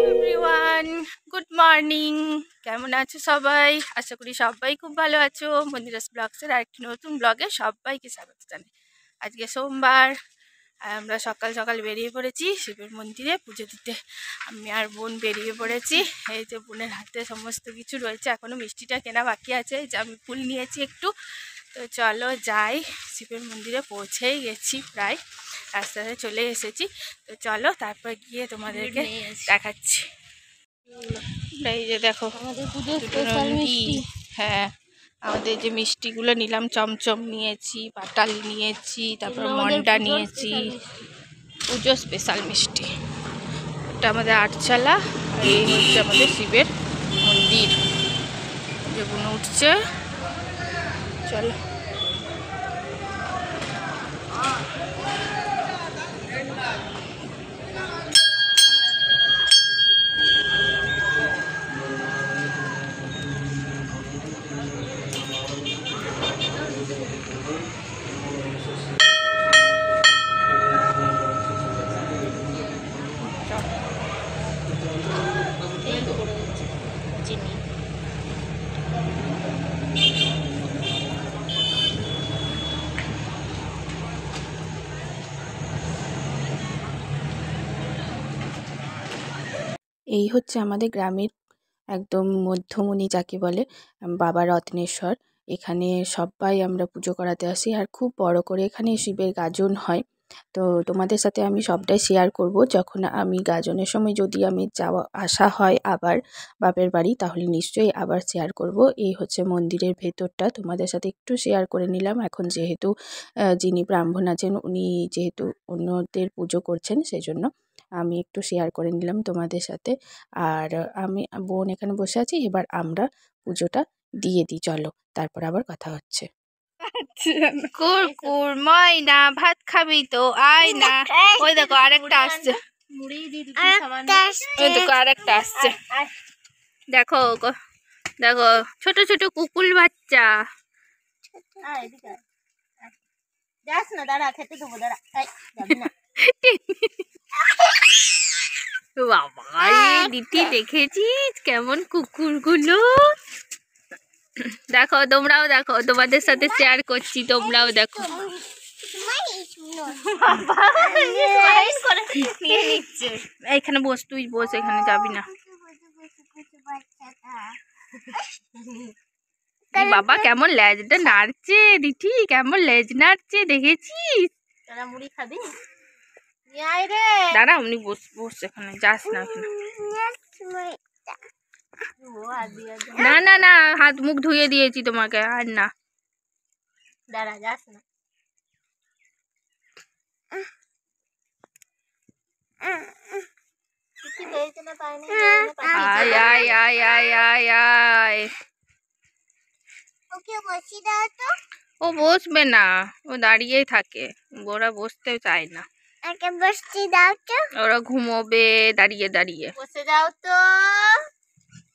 Everyone, good morning. কেমন আছো সবাই? আশা করি সবাই খুব ভালো আছো। মন্দিরাস ব্লগসের আরেকটি নতুন ব্লগে সবাইকে স্বাগত জানাই। আজকে সোমবার, আমরা সকাল সকাল বেরিয়ে পড়েছি শিবের মন্দিরে পুজো দিতে। আমি আর বোন বেরিয়ে পড়েছি। এই যে বোনের হাতে সমস্ত কিছু রয়েছে, এখনও মিষ্টিটা কেনা বাকি আছে। যে আমি ফুল নিয়েছি একটু, তো চলো যাই। শিবের মন্দিরে পৌঁছেই গেছি, প্রায় রাস্তাতে চলে এসেছি। তো চলো তারপর গিয়ে তোমাদেরকে দেখাচ্ছি। এই যে দেখো আমাদের পুজোর স্পেশাল মিষ্টি। হ্যাঁ, আমাদের যে মিষ্টিগুলো নিলাম, চমচম নিয়েছি, পাটাল নিয়েছি, তারপর মন্ডা নিয়েছি। পুজো স্পেশাল মিষ্টি। এটা আমাদের আটচালা, আর এই হচ্ছে আমাদের শিবের মন্দির। যেগুলো উঠছে, চলো। এই হচ্ছে আমাদের গ্রামের একদম মধ্যমণি যাকে বলে, বাবা রত্নেশ্বর। এখানে সবাই আমরা পুজো করাতে আসি, আর খুব বড় করে এখানে শিবের গাজন হয়। তো তোমাদের সাথে আমি সবটাই শেয়ার করব। যখন আমি গাজনের সময় যদি আমি যাওয়া আসা হয় আবার বাপের বাড়ি, তাহলে নিশ্চয়ই আবার শেয়ার করব। এই হচ্ছে মন্দিরের ভেতরটা, তোমাদের সাথে একটু শেয়ার করে নিলাম। এখন যেহেতু যিনি ব্রাহ্মণ আছেন উনি যেহেতু অন্যদের পুজো করছেন, সেই জন্য আমি একটু শেয়ার করে নিলাম তোমাদের সাথে। আর আমি বোন এখানে বসে আছি, এবার আমরা পুজোটা দিয়ে দিই। চলো, তারপর আবার কথা হচ্ছে। কুরকুর ময়না, ভাত খাবি তো আয় না। ওই দেখো আরেকটা আসছে, ওই দেখো আরেকটা আসছে। দেখো দেখো, ছোট ছোট কুকুল বাচ্চা। যাস না, দাঁড়া, খেতে দেবো, দাঁড়া। যাবি না। বাবা, দিদি দেখেছিস কেমন কুকুরগুলো? দেখো, তোমরাও দেখো, তোমাদের সাথে শেয়ার করছি, তোমরাও দেখো। এখানে বস, তুই বস, এখানে যাবি না। বাবা কেমন লেজটা নাড়ছে, দিঠি কেমন লেজ নাড়ছে, দেখেছিস? মুড়ি খাবি? দাঁড়া, উনি বস বস, এখানে যাস না এখানে। না না না, হাত মুখ ধুয়ে দিয়েছি তোমাকে, আর না। দাঁড়া, যাস না। আয় আয় আয় আয় আয় আয়। ওকে বসি দাও তো। ও বসবে না, ও দাঁড়িয়েই থাকে, ওরা বসতে চায় না। ওকে বসতে দাও তো। ওরা ঘুমোবে দাঁড়িয়ে দাঁড়িয়ে। বসে যাও তো।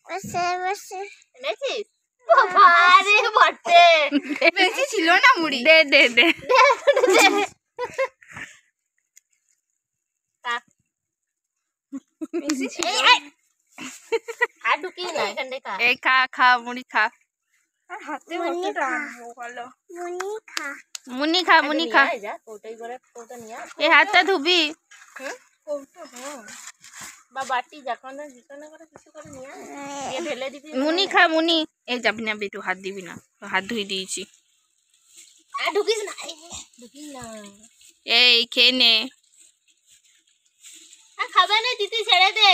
বসে বসে এনেছিস? আরে বটে, বেশি ছিল না মুড়ি। দে দে দে। আর ঢুকিয়ে না, এখান থেকে এই খা খা, মুড়ি খা। হাতে মুড়ি খা। মুনি খা, মুনি খা। ওটাই করে ওটা নিয়ে এই হাতটা ধুবি। বা বাটি যখন যেখানে করে কিছু করে নিয়ে ঢেলে দিবি। মুনি খা, মুনি। এই যাবি না, তুই হাত দিবি না, হাত ধুয়ে দিয়েছি। আর ঢুকিস না, ঢুকিস না। এই খেয়ে নে। খাবে না দিদি, ছেড়ে দে।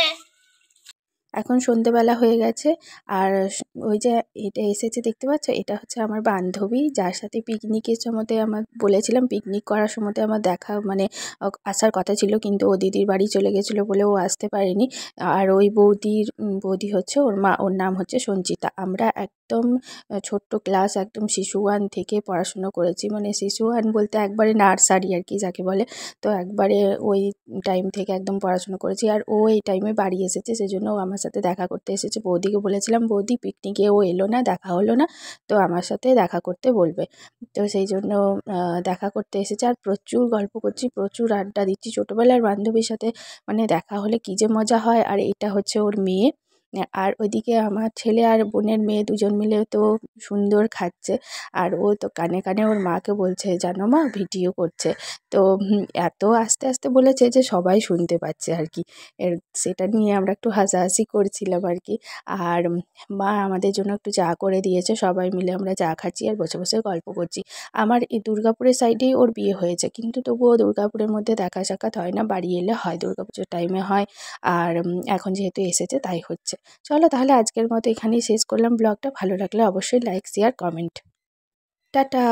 এখন সন্ধেবেলা হয়ে গেছে, আর ওই যে এটা এসেছে দেখতে পাচ্ছ, এটা হচ্ছে আমার বান্ধবী, যার সাথে পিকনিকের সময় আমার বলেছিলাম, পিকনিক করার সময় আমার দেখা মানে আসার কথা ছিল, কিন্তু ও দিদির বাড়ি চলে গেছিলো বলে ও আসতে পারেনি। আর ওই বৌদি হচ্ছে ওর মা, ওর নাম হচ্ছে সঞ্চিতা। আমরা একদম ছোট্ট ক্লাস, একদম শিশু ওয়ান থেকে পড়াশুনো করেছি, মানে শিশু ওয়ান বলতে একবারে নার্সারি আর কি যাকে বলে। তো একবারে ওই টাইম থেকে একদম পড়াশুনো করেছি, আর ও এই টাইমে বাড়ি এসেছে, সেজন্য ও আমার সাথে দেখা করতে এসেছে। বৌদিকে বলেছিলাম বৌদি পিকনিকে ও এলো না, দেখা হলো না, তো আমার সাথে দেখা করতে বলবে। তো সেই জন্য দেখা করতে এসেছে আর প্রচুর গল্প করছি, প্রচুর আড্ডা দিচ্ছি। ছোটোবেলার বান্ধবীর সাথে মানে দেখা হলে কী যে মজা হয়। আর এটা হচ্ছে ওর মেয়ে। আর ওইদিকে আমার ছেলে আর বোনের মেয়ে দুজন মিলে তো সুন্দর খাচ্ছে। আর ও তো কানে কানে ওর মাকে বলছে, জানো মা ভিডিও করছে। তো এত আস্তে আস্তে বলেছে যে সবাই শুনতে পাচ্ছে আর কি। সেটা নিয়ে আমরা একটু হাসাহাসি করছিলাম আর কি। আর মা আমাদের জন্য একটু চা করে দিয়েছে, সবাই মিলে আমরা চা খাচ্ছি আর বসে বসে গল্প করছি। আমার এই দুর্গাপুরের সাইডেই ওর বিয়ে হয়েছে, কিন্তু তবুও দুর্গাপুরের মধ্যে দেখা সাক্ষাৎ হয় না, বাড়ি এলে হয়, দুর্গাপুজোর টাইমে হয়। আর এখন যেহেতু এসেছে তাই হচ্ছে। চলো তাহলে আজকের মতো এখানেই শেষ করলাম ব্লগটা। ভালো লাগলে অবশ্যই লাইক, শেয়ার, কমেন্ট। টাটা।